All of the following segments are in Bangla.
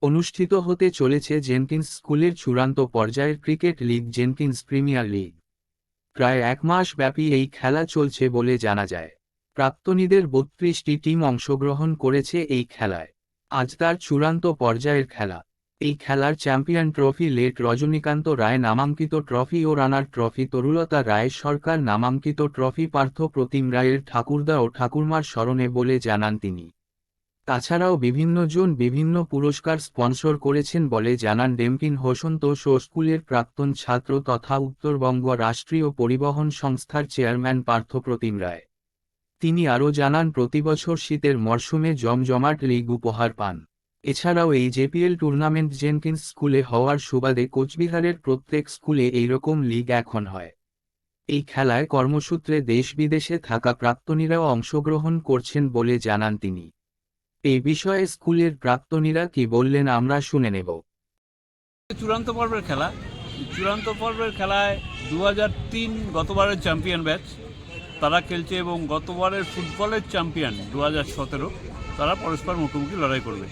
অনুষ্ঠিত হতে চলেছে জেনকিন্স স্কুলের চূড়ান্ত পর্যায়ের cricket league Jenkins premier league. প্রায় এক মাস ব্যাপী এই খেলা চলছে বলে জানা যায়। প্রাক্তনীদের ৩২টি টিম অংশগ্রহণ করেছে এই খেলায়। আজ তার চূড়ান্ত পর্যায়ের খেলা। এই খেলার চ্যাম্পিয়ন ট্রফি লেট রজনীকান্ত রায় নামাঙ্কিত ট্রফি ও রানার ট্রফি তরুলতা রায় সরকার নামাঙ্কিত ট্রফি পার্থ প্রতিম রায়ের ঠাকুরদা ও ঠাকুরমার স্মরণে বলে জানান তিনি। তাছাড়াও বিভিন্ন জন বিভিন্ন পুরস্কার স্পন্সর করেছেন বলে জানান ডেমকিন হোসন্তোষ স্কুলের প্রাক্তন ছাত্র তথা উত্তরবঙ্গ রাষ্ট্রীয় পরিবহন সংস্থার চেয়ারম্যান পার্থ প্রতিম রায়। তিনি আরও জানান প্রতিবছর শীতের মরশুমে জমজমাট লিগ উপহার পান। এছাড়াও এই জেপিএল টুর্নামেন্ট জেনকিন্স স্কুলে হওয়ার সুবাদে কোচবিহারের প্রত্যেক স্কুলে এইরকম লিগ এখন হয়। এই খেলায় কর্মসূত্রে দেশ বিদেশে থাকা প্রাক্তনীরাও অংশগ্রহণ করছেন বলে জানান তিনি। এই বিষয়ে স্কুলের প্রাক্তনীরা কি বললেন আমরা শুনে নেব। চূড়ান্ত পর্বের খেলায় 2003 গতবারের চ্যাম্পিয়ন ব্যাচ তারা খেলছে এবং গতবারের ফুটবলের চ্যাম্পিয়ন 2017 তারা পরস্পর মুখোমুখি লড়াই করবে।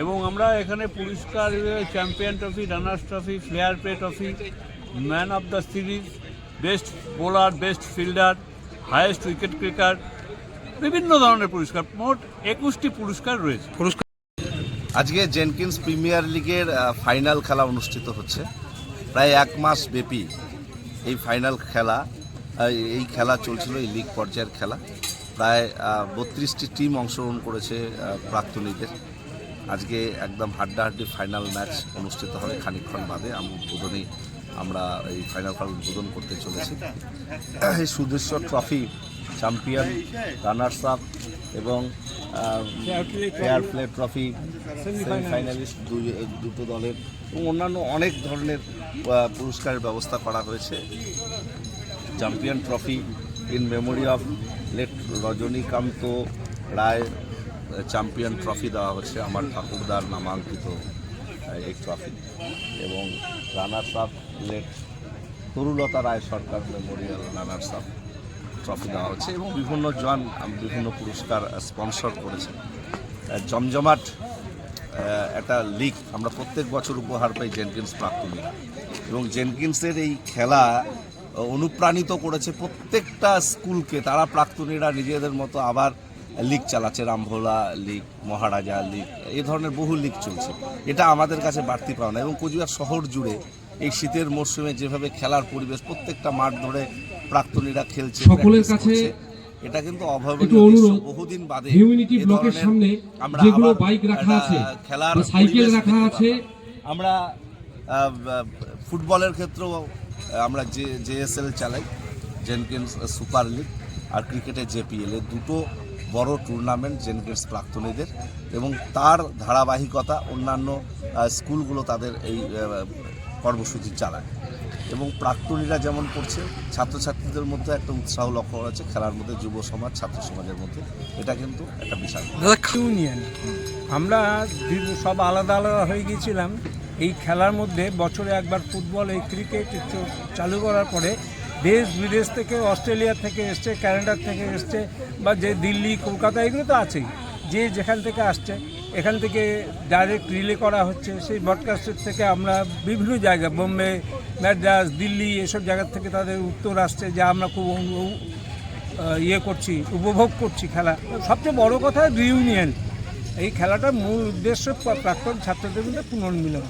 এবং আমরা এখানে পুরস্কার champion trophy, runners trophy, flair play trophy, man of the series, best bowler, best fielder, highest wicket keeper, বিভিন্ন ধরনের পুরস্কার, মোট 21টি পুরস্কার রয়েছে। আজকে জেনকিন্স প্রিমিয়ার লিগের ফাইনাল খেলা অনুষ্ঠিত হচ্ছে। প্রায় এক মাস ব্যাপী এই ফাইনাল খেলা, এই খেলা চলছিল, এই লিগ পর্যায়ের খেলা। প্রায় 32টি টিম অংশগ্রহণ করেছে প্রাক্তনীদের। আজকে একদম হাড্ডাহাড্ডি ফাইনাল ম্যাচ অনুষ্ঠিত হবে খানিকক্ষণ বাদে। আমরা এই ফাইনাল খেলা উদ্বোধন করতে চলেছি। এই সুদৃশ্য ট্রফি, চ্যাম্পিয়ন, রানার্স আপ এবং ফেয়ার প্লে ট্রফি, সেমিফাইনালিস্ট দুটো দলের এবং অন্যান্য অনেক ধরনের পুরস্কারের ব্যবস্থা করা হয়েছে। Champion trophy in memory of late Rajanikanta Roy champion trophy দেওয়া হচ্ছে, আমার ঠাকুরদার নামাঙ্কিত এই ট্রফি। এবং runners up late Tarulata Roy Sarkar memorial runners up trophy দেওয়া হচ্ছে এবং বিভিন্ন পুরস্কার স্পন্সর করেছে। জমজমাট একটা লিগ আমরা প্রত্যেক বছর উপহার পাই জেনকিন্স প্রাক্তনীরা, এবং জেনকিন্সের এই খেলা অনুপ্রাণিত করেছে প্রত্যেকটা স্কুলকে। তারা প্রাক্তনীরা নিজেদের মতো আবার লিগ চালাচ্ছে, রামভোলা লিগ, মহারাজা লিগ, এই ধরনের বহু লিগ চলছে। এটা আমাদের কাছে বাড়তি পাওনা। এবং কোচবিহার শহর জুড়ে এই শীতের মরশুমে যেভাবে খেলার পরিবেশ, প্রত্যেকটা মাঠ ধরে প্রাক্তনীরা খেলছে, সকলের কাছে এটা কিন্তু অভাবনীয় দৃশ্য। বহুদিন বাদে ব্লকের সামনে আমরা যেগুলো বাইক রাখা আছে, খেলার সাইকেল রাখা আছে। আমরা ফুটবলের ক্ষেত্রেও আমরা জেএসএল চালাই, জেনকিন্স সুপার লিগ, আর ক্রিকেটে জেপিএল, এই দুটো বড় টুর্নামেন্ট জেনকিন্স প্রাক্তনীদের। এবং তার ধারাবাহিকতা অন্যান্য স্কুলগুলো তাদের এই কর্মসূচি চালায়। এবং প্রাক্তনীরা যেমন করছে, ছাত্রছাত্রীদের মধ্যে একটা উৎসাহ লক্ষ্য করা যাচ্ছে খেলার মধ্যে, যুব সমাজ, ছাত্র সমাজের মধ্যে। এটা কিন্তু একটা বিষয়। ইউনিয়ন আমরা সব আলাদা আলাদা হয়ে গিয়েছিলাম। এই খেলার মধ্যে বছরে একবার ফুটবল, এই ক্রিকেট চালু করার পরে দেশ বিদেশ থেকে, অস্ট্রেলিয়া থেকে এসছে, কানাডা থেকে এসছে, বা যে দিল্লি, কলকাতা, এগুলো তো আছেই। যে যেখান থেকে আসছে, এখান থেকে ডাইরেক্ট রিলে করা হচ্ছে। সেই ব্রডকাস্টের থেকে আমরা বিভিন্ন জায়গা, বোম্বে, ম্যাড্রাস, দিল্লি, এসব জায়গার থেকে তাদের উত্তর আসছে, যা আমরা খুব করছি, উপভোগ করছি খেলা। সবচেয়ে বড় কথা রিউনিয়ন। এই খেলাটার মূল উদ্দেশ্য প্রাক্তন ছাত্রদের মধ্যে পুনর্মিলন।